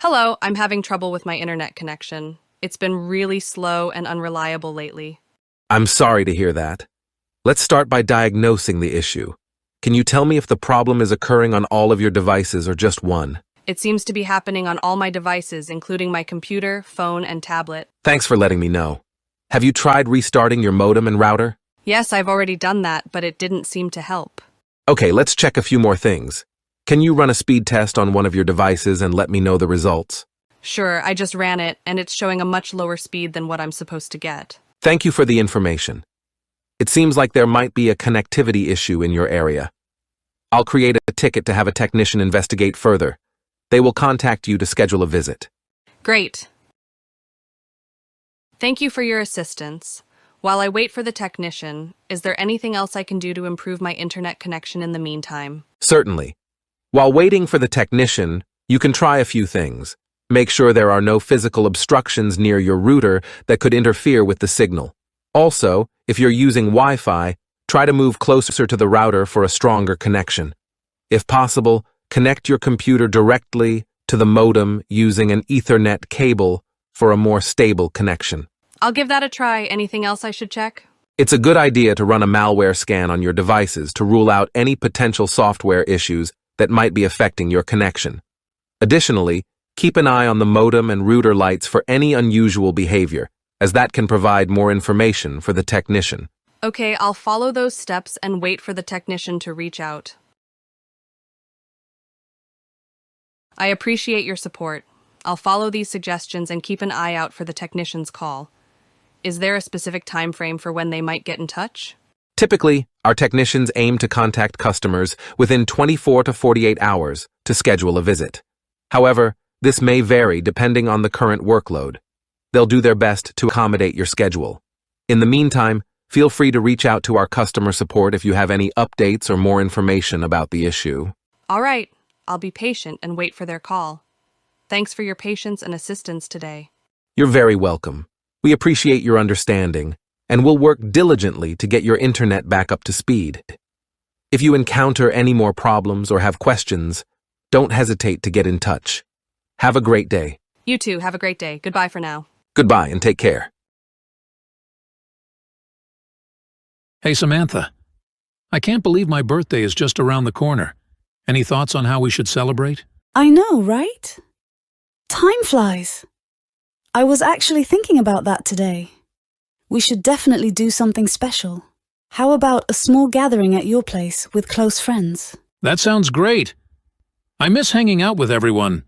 Hello, I'm having trouble with my internet connection. It's been really slow and unreliable lately. I'm sorry to hear that. Let's start by diagnosing the issue. Can you tell me if the problem is occurring on all of your devices or just one? It seems to be happening on all my devices, including my computer, phone, and tablet. Thanks for letting me know. Have you tried restarting your modem and router? Yes, I've already done that, but it didn't seem to help. Okay, let's check a few more things. Can you run a speed test on one of your devices and let me know the results? Sure, I just ran it, and it's showing a much lower speed than what I'm supposed to get. Thank you for the information. It seems like there might be a connectivity issue in your area. I'll create a ticket to have a technician investigate further. They will contact you to schedule a visit. Great. Thank you for your assistance. While I wait for the technician, is there anything else I can do to improve my internet connection in the meantime? Certainly. While waiting for the technician, you can try a few things. Make sure there are no physical obstructions near your router that could interfere with the signal. Also, if you're using Wi-Fi, try to move closer to the router for a stronger connection. If possible, connect your computer directly to the modem using an Ethernet cable for a more stable connection. I'll give that a try. Anything else I should check? It's a good idea to run a malware scan on your devices to rule out any potential software issues that might be affecting your connection. Additionally, keep an eye on the modem and router lights for any unusual behavior, as that can provide more information for the technician. Okay, I'll follow those steps and wait for the technician to reach out. I appreciate your support. I'll follow these suggestions and keep an eye out for the technician's call. Is there a specific time frame for when they might get in touch? Typically, our technicians aim to contact customers within 24 to 48 hours to schedule a visit. However, this may vary depending on the current workload. They'll do their best to accommodate your schedule. In the meantime, feel free to reach out to our customer support if you have any updates or more information about the issue. All right, I'll be patient and wait for their call. Thanks for your patience and assistance today. You're very welcome. We appreciate your understanding, and we'll work diligently to get your internet back up to speed. If you encounter any more problems or have questions, don't hesitate to get in touch. Have a great day. You too, have a great day. Goodbye for now. Goodbye and take care. Hey, Samantha. I can't believe my birthday is just around the corner. Any thoughts on how we should celebrate? I know, right? Time flies. I was actually thinking about that today. We should definitely do something special. How about a small gathering at your place with close friends? That sounds great. I miss hanging out with everyone.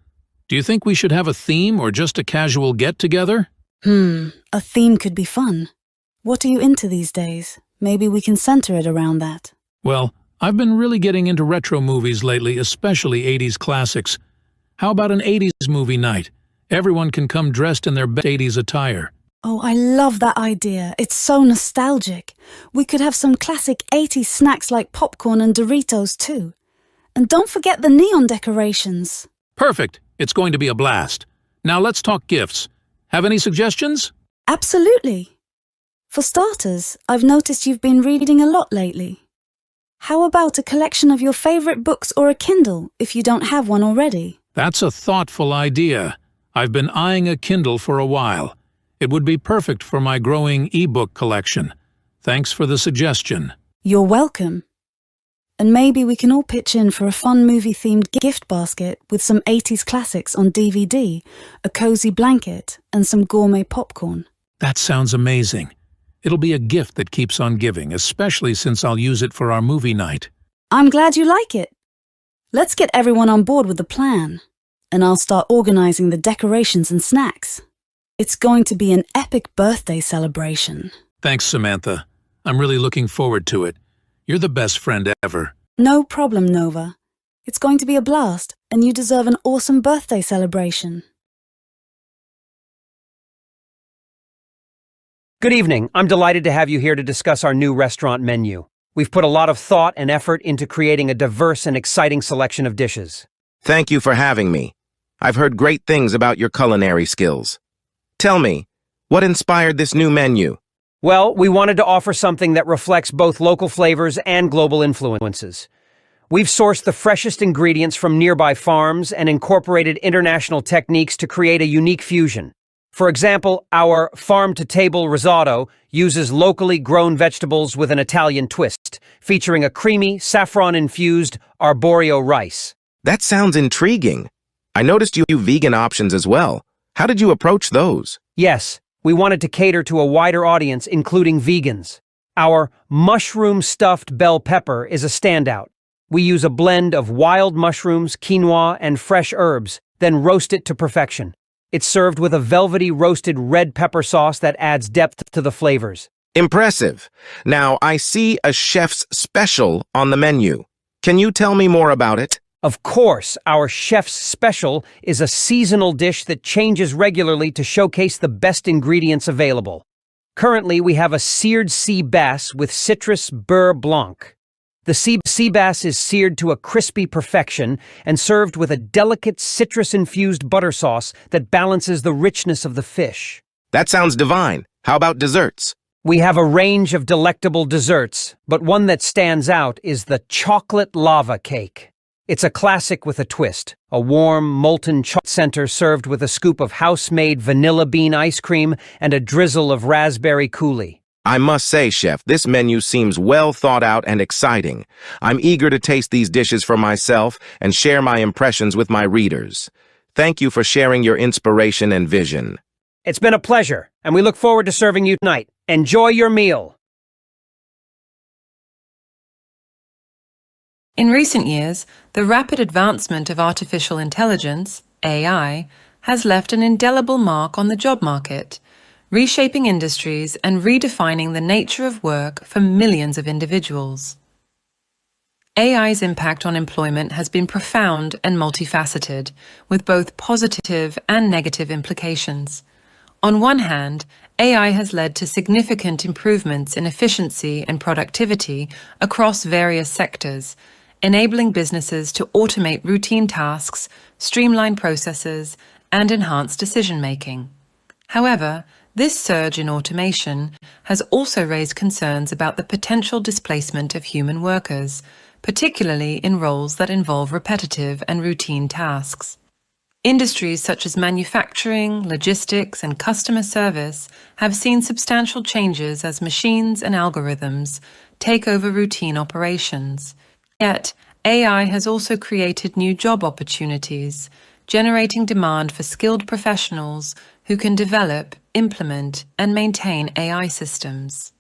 Do you think we should have a theme or just a casual get-together? A theme could be fun. What are you into these days? Maybe we can center it around that. Well, I've been really getting into retro movies lately, especially 80s classics. How about an 80s movie night? Everyone can come dressed in their best 80s attire. Oh, I love that idea. It's so nostalgic. We could have some classic 80s snacks like popcorn and Doritos too. And don't forget the neon decorations. Perfect. It's going to be a blast. Now let's talk gifts. Have any suggestions? Absolutely. For starters, I've noticed you've been reading a lot lately. How about a collection of your favorite books or a Kindle if you don't have one already? That's a thoughtful idea. I've been eyeing a Kindle for a while. It would be perfect for my growing e-book collection. Thanks for the suggestion. You're welcome. And maybe we can all pitch in for a fun movie-themed gift basket with some 80s classics on DVD, a cozy blanket, and some gourmet popcorn. That sounds amazing. It'll be a gift that keeps on giving, especially since I'll use it for our movie night. I'm glad you like it. Let's get everyone on board with the plan. And I'll start organizing the decorations and snacks. It's going to be an epic birthday celebration. Thanks, Samantha. I'm really looking forward to it. You're the best friend ever. No problem, Nova. It's going to be a blast, and you deserve an awesome birthday celebration. Good evening. I'm delighted to have you here to discuss our new restaurant menu. We've put a lot of thought and effort into creating a diverse and exciting selection of dishes. Thank you for having me. I've heard great things about your culinary skills. Tell me, what inspired this new menu? Well, we wanted to offer something that reflects both local flavors and global influences. We've sourced the freshest ingredients from nearby farms and incorporated international techniques to create a unique fusion. For example, our farm-to-table risotto uses locally grown vegetables with an Italian twist, featuring a creamy, saffron-infused arborio rice. That sounds intriguing. I noticed you vegan options as well. How did you approach those? Yes, we wanted to cater to a wider audience, including vegans. Our mushroom-stuffed bell pepper is a standout. We use a blend of wild mushrooms, quinoa, and fresh herbs, then roast it to perfection. It's served with a velvety roasted red pepper sauce that adds depth to the flavors. Impressive. Now, I see a chef's special on the menu. Can you tell me more about it? Of course, our chef's special is a seasonal dish that changes regularly to showcase the best ingredients available. Currently, we have a seared sea bass with citrus beurre blanc. The sea bass is seared to a crispy perfection and served with a delicate citrus-infused butter sauce that balances the richness of the fish. That sounds divine. How about desserts? We have a range of delectable desserts, but one that stands out is the chocolate lava cake. It's a classic with a twist, a warm, molten chocolate center served with a scoop of house-made vanilla bean ice cream and a drizzle of raspberry coulis. I must say, Chef, this menu seems well thought out and exciting. I'm eager to taste these dishes for myself and share my impressions with my readers. Thank you for sharing your inspiration and vision. It's been a pleasure, and we look forward to serving you tonight. Enjoy your meal. In recent years, the rapid advancement of artificial intelligence, AI, has left an indelible mark on the job market, reshaping industries and redefining the nature of work for millions of individuals. AI's impact on employment has been profound and multifaceted, with both positive and negative implications. On one hand, AI has led to significant improvements in efficiency and productivity across various sectors, enabling businesses to automate routine tasks, streamline processes, and enhance decision-making. However, this surge in automation has also raised concerns about the potential displacement of human workers, particularly in roles that involve repetitive and routine tasks. Industries such as manufacturing, logistics, and customer service have seen substantial changes as machines and algorithms take over routine operations. Yet, AI has also created new job opportunities, generating demand for skilled professionals who can develop, implement, and maintain AI systems.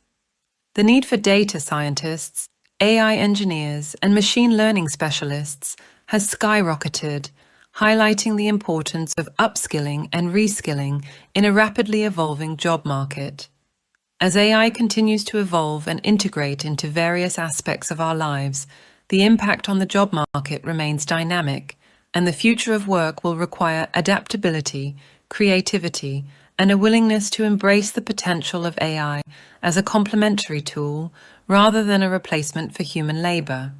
The need for data scientists, AI engineers, and machine learning specialists has skyrocketed, highlighting the importance of upskilling and reskilling in a rapidly evolving job market. As AI continues to evolve and integrate into various aspects of our lives, the impact on the job market remains dynamic, and the future of work will require adaptability, creativity, and a willingness to embrace the potential of AI as a complementary tool rather than a replacement for human labor.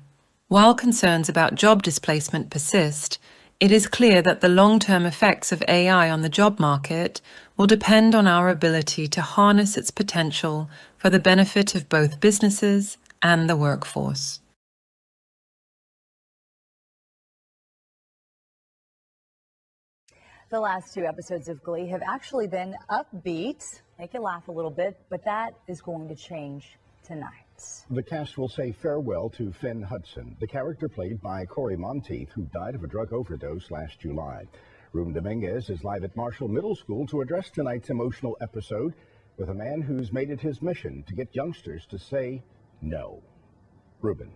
While concerns about job displacement persist, it is clear that the long-term effects of AI on the job market will depend on our ability to harness its potential for the benefit of both businesses and the workforce. The last two episodes of Glee have actually been upbeat, make you laugh a little bit, but that is going to change tonight. The cast will say farewell to Finn Hudson, the character played by Corey Monteith, who died of a drug overdose last July. Ruben Dominguez is live at Marshall Middle School to address tonight's emotional episode with a man who's made it his mission to get youngsters to say no. Ruben.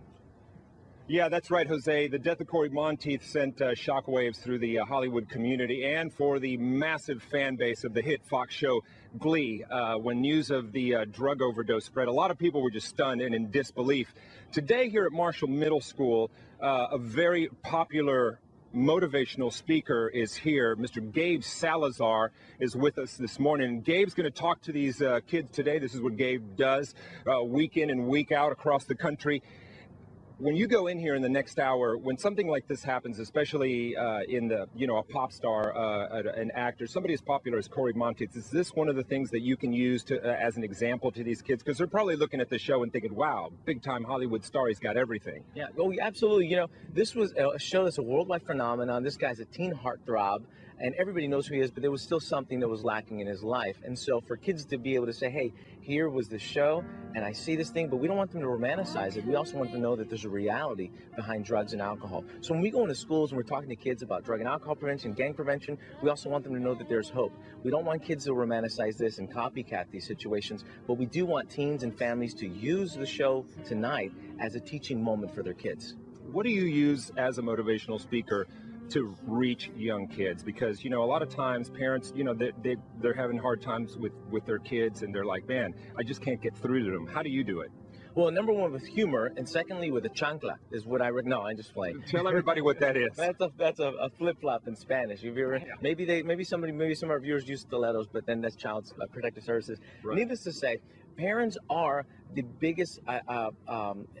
Yeah, that's right, Jose. The death of Corey Monteith sent shockwaves through the Hollywood community and for the massive fan base of the hit Fox show Glee. When news of the drug overdose spread, a lot of people were just stunned and in disbelief. Today here at Marshall Middle School, a very popular motivational speaker is here. Mr. Gabe Salazar is with us this morning. Gabe's going to talk to these kids today. This is what Gabe does week in and week out across the country. When you go in here in the next hour, when something like this happens, especially in the, a pop star, an actor, somebody as popular as Corey Monteith, is this one of the things that you can use to as an example to these kids? Because they're probably looking at the show and thinking, wow, big time Hollywood star, he's got everything. Yeah, oh, absolutely. This was a show that's a worldwide phenomenon. This guy's a teen heartthrob, and everybody knows who he is, but there was still something that was lacking in his life. And so for kids to be able to say, hey, here was the show, and I see this thing, but we don't want them to romanticize it. We also want them to know that there's a reality behind drugs and alcohol. So when we go into schools and we're talking to kids about drug and alcohol prevention, gang prevention, we also want them to know that there's hope. We don't want kids to romanticize this and copycat these situations, but we do want teens and families to use the show tonight as a teaching moment for their kids. What do you use as a motivational speaker to reach young kids? Because a lot of times parents, they're having hard times with their kids, and they're like, man, I just can't get through to them. How do you do it? Well, number one, with humor, and secondly, with a chancla is what no, I'm just playing. Tell everybody what that is. That's a flip-flop in Spanish. Have you ever, maybe some of our viewers use stilettos, but then that's Child Protective Services. Right. Needless to say, parents are the biggest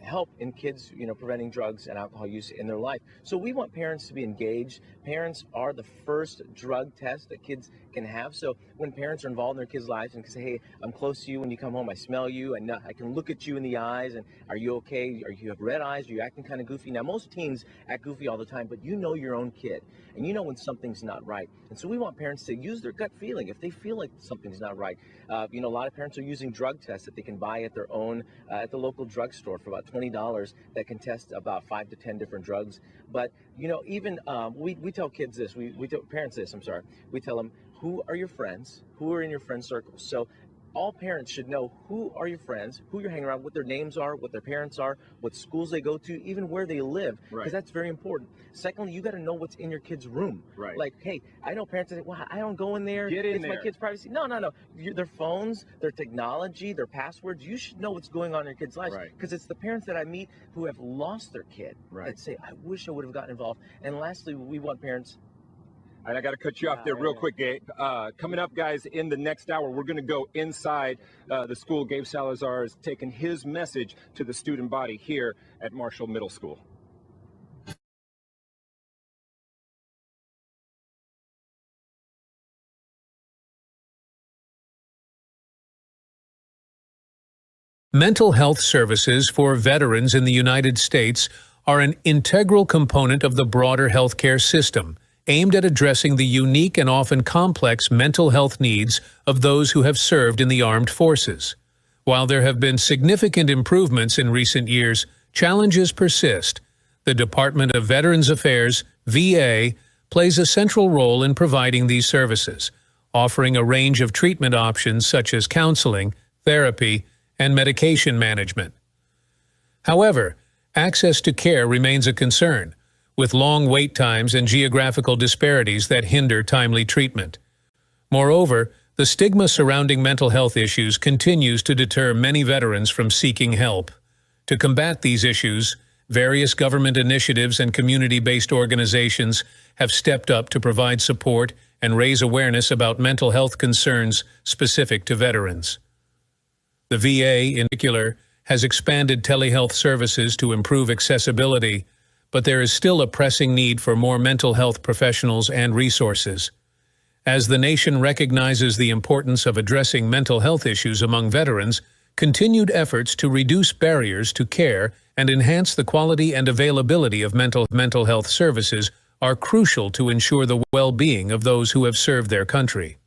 help in kids, preventing drugs and alcohol use in their life. So we want parents to be engaged. Parents are the first drug test that kids can have. So when parents are involved in their kids' lives and can say, hey, I'm close to you when you come home, I smell you, and I can look at you in the eyes, and are you okay? You have red eyes? Are you acting kind of goofy? Now, most teens act goofy all the time, but you know your own kid, and you know when something's not right. And so we want parents to use their gut feeling. If they feel like something's not right, a lot of parents are using drug tests that they can buy at their own, at the local drugstore for about $20 that can test about 5 to 10 different drugs. But, even we tell kids this, we tell parents this, we tell them, who are your friends? Who are in your friend circle? So all parents should know who are your friends, who you're hanging around, what their names are, what their parents are, what schools they go to, even where they live, because that's very important. Secondly, you got to know what's in your kid's room. Right. Like, hey, I know parents that say, well, I don't go in there. Get in it's there. My kid's privacy. No. Their phones, their technology, their passwords, you should know what's going on in your kids' lives. Right. Because it's the parents that I meet who have lost their kid that say, I wish I would have gotten involved. And lastly, we want parents. And I got to cut you off there real quick, Gabe. Coming up, guys, in the next hour, we're going to go inside the school. Gabe Salazar is taking his message to the student body here at Marshall Middle School. Mental health services for veterans in the United States are an integral component of the broader healthcare system, aimed at addressing the unique and often complex mental health needs of those who have served in the armed forces. While there have been significant improvements in recent years, challenges persist. The Department of Veterans Affairs, VA, plays a central role in providing these services, offering a range of treatment options such as counseling, therapy, and medication management. However, access to care remains a concern, with long wait times and geographical disparities that hinder timely treatment. Moreover, the stigma surrounding mental health issues continues to deter many veterans from seeking help. To combat these issues, various government initiatives and community-based organizations have stepped up to provide support and raise awareness about mental health concerns specific to veterans. The VA, in particular, has expanded telehealth services to improve accessibility, but there is still a pressing need for more mental health professionals and resources. As the nation recognizes the importance of addressing mental health issues among veterans, continued efforts to reduce barriers to care and enhance the quality and availability of mental health services are crucial to ensure the well-being of those who have served their country.